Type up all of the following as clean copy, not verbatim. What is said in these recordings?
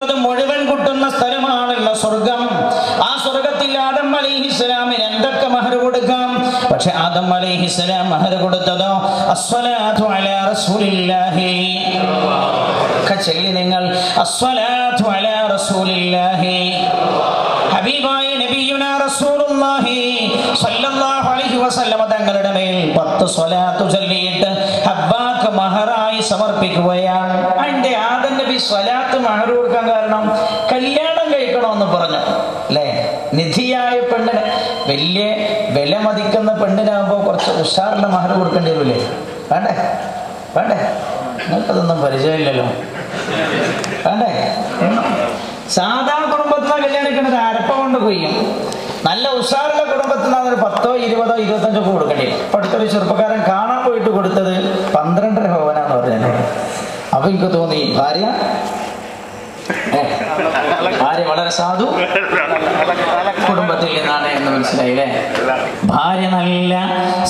മുഴുവൻ കിട്ടുന്ന സ്ഥലമാണല്ലോ സ്വർഗം. ആ സ്വർഗത്തിൽ ആദം അലൈഹിസ്സലാമിന് എന്തൊക്കെ മഹർ കൊടുക്കാം? പക്ഷെ ആദം അലൈഹിസ്സലാം മഹർ കൊടുത്തതോ അസ്സലാത്തു അലാ റസൂലില്ലാഹി. ചൊല്ലി നിങ്ങൾ അസ്സലാത്തു അലാ റസൂലില്ലാഹി. ഹബീബായ നബിയുനാ റസൂലുള്ളാഹി സ്വല്ലല്ലാഹു അലൈഹി വസല്ലമ തങ്ങളുടെ മേൽ 10 സ്വലാത്ത് ചൊല്ലിയിട്ട് ഹബ്ബാക്ക് മഹറായി സമർപ്പിക്കുകയാണ്. അതിന്റെ ആദം നബി സ്വലാത്ത് മഹർ കൊടുക്കാൻ കാരണം കല്യാണം കഴിക്കണമെന്ന് പറഞ്ഞു അല്ലേ? നിധിയായ പെണ്ണിന്, വലിയ വില മതിക്കുന്ന പെണ്ണിനാകുമ്പോൾ കുറച്ച് ഉഷാറിന്റെ മഹർ കൊടുക്കേണ്ടി വരില്ലേ? വേണ്ടേ? വേണ്ടേ? നിങ്ങൾക്കതൊന്നും പരിചയമില്ലല്ലോ. വേണ്ടേ? സാധാ കുടുംബത്തിനാ കല്യാണിക്കുന്നത് അരപ്പ കൊണ്ട് കൊയ്യും. നല്ല ഉഷാറുള്ള കുടുംബത്തിനാണ് ഒരു 10, 20, 25 കൊടുക്കേണ്ടി. ഇപ്പൊ അടുത്തൊരു ചെറുപ്പക്കാരൻ കാണാൻ പോയിട്ട് കൊടുത്തത് 12.5 പവനാന്ന് പറഞ്ഞത്. അപ്പൊ എനിക്ക് തോന്നി ഭാര്യ വളരെ സാധു കുടുംബത്തിൽ നിന്നാണ് എന്ന് മനസ്സിലായില്ലേ? ഭാര്യ നല്ല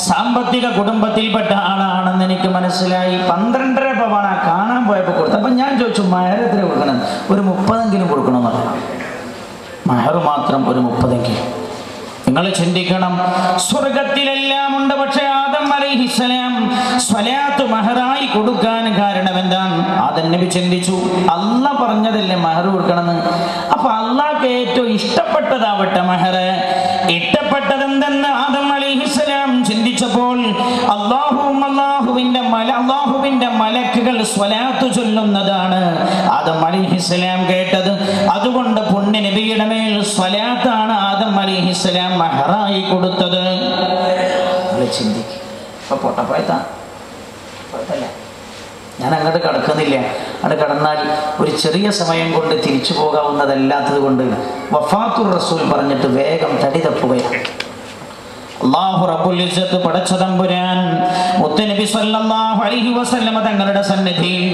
സാമ്പത്തിക കുടുംബത്തിൽപ്പെട്ട ആളാണെന്ന് എനിക്ക് മനസ്സിലായി. 12.5 പവനാ കാണാൻ പോയപ്പോ കൊടുത്തു. അപ്പൊ ഞാൻ ചോദിച്ചു, മഹർ എത്ര കൊടുക്കണം? ഒരു 30 കൊടുക്കണമെന്ന് പറഞ്ഞു. മഹർ മാത്രം ഒരു 30. നിങ്ങൾ ചിന്തിക്കണം, സ്വർഗത്തിലെല്ലാം ഉണ്ട്. പക്ഷെ ആദം അലൈഹിസ്സലാം സ്വലാത്ത് മഹറായി കൊടുക്കാൻ കാരണം എന്താണ്? ആദം നബി ചിന്തിച്ചു, അള്ളാഹ് പറഞ്ഞതല്ലേ മഹർ കൊടുക്കണമെന്ന്. അപ്പൊ അള്ളാഹ്ക്ക് ഏറ്റവും ഇഷ്ടപ്പെട്ടതാവട്ടെ മഹർ. ഇഷ്ടപ്പെട്ടതെന്തെന്ന് ആദം അലൈഹിസ്സലാം ചിന്തിച്ചപ്പോൾ അള്ളാഹുവിന്റെ മലക്കുകൾ സ്വലാത്ത് ചൊല്ലുന്നതാണ് ആദം അലൈഹിസ്സലാം കേട്ടത്. അതുകൊണ്ട് പുണ്യ നബിയുടെ മേൽ സ്വലാത്താണ് ആദം അലൈഹിസ്സലാം മഹറായി കൊടുത്തത്. ചിന്തിക്കും. ഇപ്പൊ പൊട്ടപ്പായത്തല്ലേ? ഞാൻ അങ്ങോട്ട് കടക്കുന്നില്ല. അവിടെ കടന്നാൽ ഒരു ചെറിയ സമയം കൊണ്ട് തിരിച്ചു പോകാവുന്നതല്ലാത്തത് കൊണ്ട് വഫാത്തുർ റസൂൽ പറഞ്ഞിട്ട് വേഗം തടി തപ്പുകയാണ്. അല്ലാഹു റബ്ബുൽ ഇസ്സത്ത് പടച്ച തമ്പുരാൻ മുത്തനബി സല്ലല്ലാഹു അലൈഹി വസല്ലമ തങ്ങളുടെ സന്നിധിയിൽ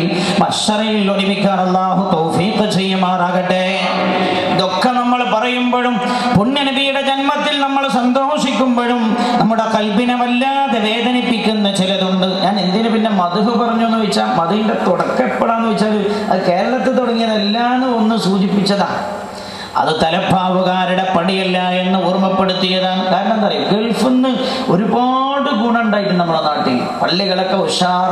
മഹ്ശറിൽ ഒരുമിക്കാൻ അല്ലാഹു തൗഫീഖ് ചെയ്യുമാറാകട്ടെ. ഇതൊക്കെ നമ്മൾ പറയുമ്പോഴും പുണ്യനബിയുടെ ജന്മത്തിൽ നമ്മൾ സന്തോഷിക്കുമ്പോഴും നമ്മുടെ കൽബിനെ വല്ലാതെ വേദനിപ്പിക്കുന്ന ചിലതുണ്ട്. ഞാൻ എന്തിനു പിന്നെ മദ്ഹ് പറഞ്ഞു എന്ന് വെച്ചാൽ, മദ്ഹിന്റെ തുടക്കം എപ്പോഴാന്ന് വെച്ചാൽ അത് കേരളത്തിൽ തുടങ്ങിയതല്ലാന്ന് ഒന്ന് സൂചിപ്പിച്ചതാണ്. അത് തലപ്പാവുകാരുടെ പടിയല്ല എന്ന് ഓർമ്മപ്പെടുത്തിയതാണ്. കാരണം എന്താ പറയുക, ഗൾഫിൽ നിന്ന് ഒരുപാട് ഗുണമുണ്ടായിട്ട് നമ്മുടെ നാട്ടിൽ പള്ളികളൊക്കെ ഉഷാർ.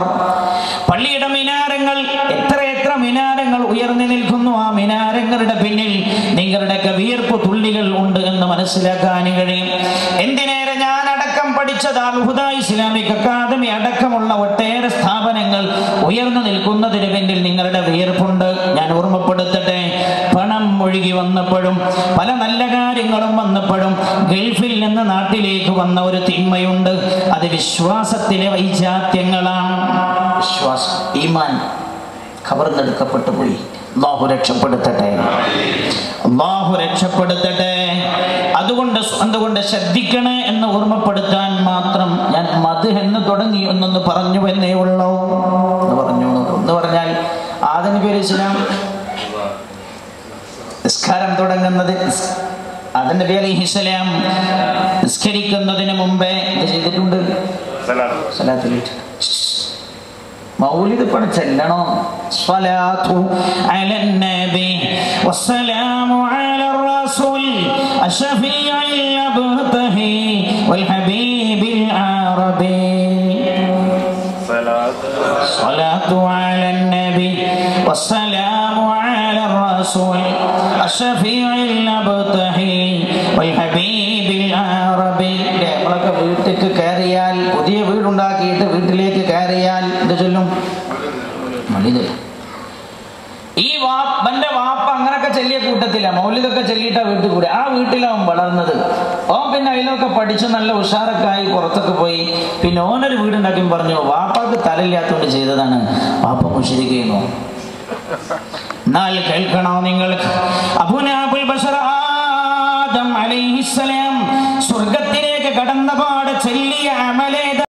പള്ളിയുടെ മിനാരങ്ങൾ എത്ര മിനാരങ്ങൾ ഉയർന്നു നിൽക്കുന്നു. ആ മിനാരങ്ങളുടെ പിന്നിൽ നിങ്ങളുടെയൊക്കെ വിയർപ്പ് തുള്ളികൾ ഉണ്ട് എന്ന് മനസ്സിലാക്കാൻ കഴിയും. എന്തിനേറെ ഞാൻ അടക്കം പഠിച്ചത് അൽ-ഹുദ ഇസ്ലാമിക് അക്കാദമി അടക്കമുള്ള ഒട്ടേറെ സ്ഥാപനങ്ങൾ ഉയർന്നു നിൽക്കുന്നതിന് പിന്നിൽ നിങ്ങളുടെ വിയർപ്പുണ്ട്. ഞാൻ ഓർമ്മപ്പെടുത്തട്ടെ, പണം ഒഴുകി വന്നപ്പോഴും പല നല്ല കാര്യങ്ങളും വന്നപ്പോഴും ഗൾഫിൽ നിന്ന് നാട്ടിലേക്ക് വന്ന ഒരു തിന്മയുണ്ട്. അത് വിശ്വാസത്തിലെ വൈജാത്യങ്ങളാണ്. വിശ്വാസം, ഈമാൻ കവർന്നെടുക്കപ്പെട്ടു പോയി. അല്ലാഹു രക്ഷപ്പെടുത്തട്ടെ, അല്ലാഹു രക്ഷപ്പെടുത്തട്ടെ. അതുകൊണ്ട് ശ്രദ്ധിക്കണേ എന്ന് ഓർമ്മപ്പെടുത്താൻ മാത്രം ഞാൻ മദ്ഹ് എന്ന് തുടങ്ങി എന്നൊന്ന് പറഞ്ഞു എന്നേ ഉള്ളൂ. എന്ന് പറഞ്ഞാൽ ആദം നബി അലൈഹിസ്സലാം നിസ്കാരം തുടങ്ങുന്നത്, ആദം നബി അലൈഹിസ്സലാം നിസ്കരിക്കുന്നതിന് മുമ്പേ ഇത് ചെയ്തിട്ടുണ്ട്. മൗലിദ് പണി ചെല്ലണം. സ്വലാത്തു അലൻ നബി വസ്സലാമു അലർ റസൂൽ അശ്ഫീഇൽ അബ്തഹി വൽ ഹബീബിൽ അറബി. സ്വലാത്തു അലൻ നബി വസ്സലാമു അലർ റസൂൽ അശ്ഫീഇൽ അബ്തഹി വൽ ഹബീബിൽ അറബി. നമ്മളൊക്കെ വീട്ടിലേക്ക് കയറിയാൽ, പുതിയ വീടുണ്ടാക്കിയിട്ട് വീട്ടിലേക്ക് കയറിയാൽ ഇത് ചൊല്ലും. മൗലിദ് ഈ എന്റെ വാപ്പ അങ്ങനൊക്കെ ചെല്ലിയ കൂട്ടത്തില്ല. മൗലിദൊക്കെ ചെല്ലിയിട്ടാ വീട്ടിൽ കൂടെ. ആ വീട്ടിലാവും വളർന്നത്. പിന്നെ അതിലൊക്കെ പഠിച്ച് നല്ല ഉഷാറൊക്കെ ആയി പുറത്തൊക്കെ പോയി. പിന്നെ ഓനൊരു വീടുണ്ടാക്കി പറഞ്ഞു, വാപ്പാക്ക് തലയില്ലാത്തോണ്ട് ചെയ്തതാണ്, വാപ്പ മുശ്രിക്കുന്നു. എന്നാൽ കേൾക്കണോ നിങ്ങൾക്ക്, അബൂനാബുൽ ബശർ ആദം അലൈഹിസ്സലാം സ്വർഗത്തിലേക്ക് കടന്ന പാടെ ചൊല്ലിയ അമലേത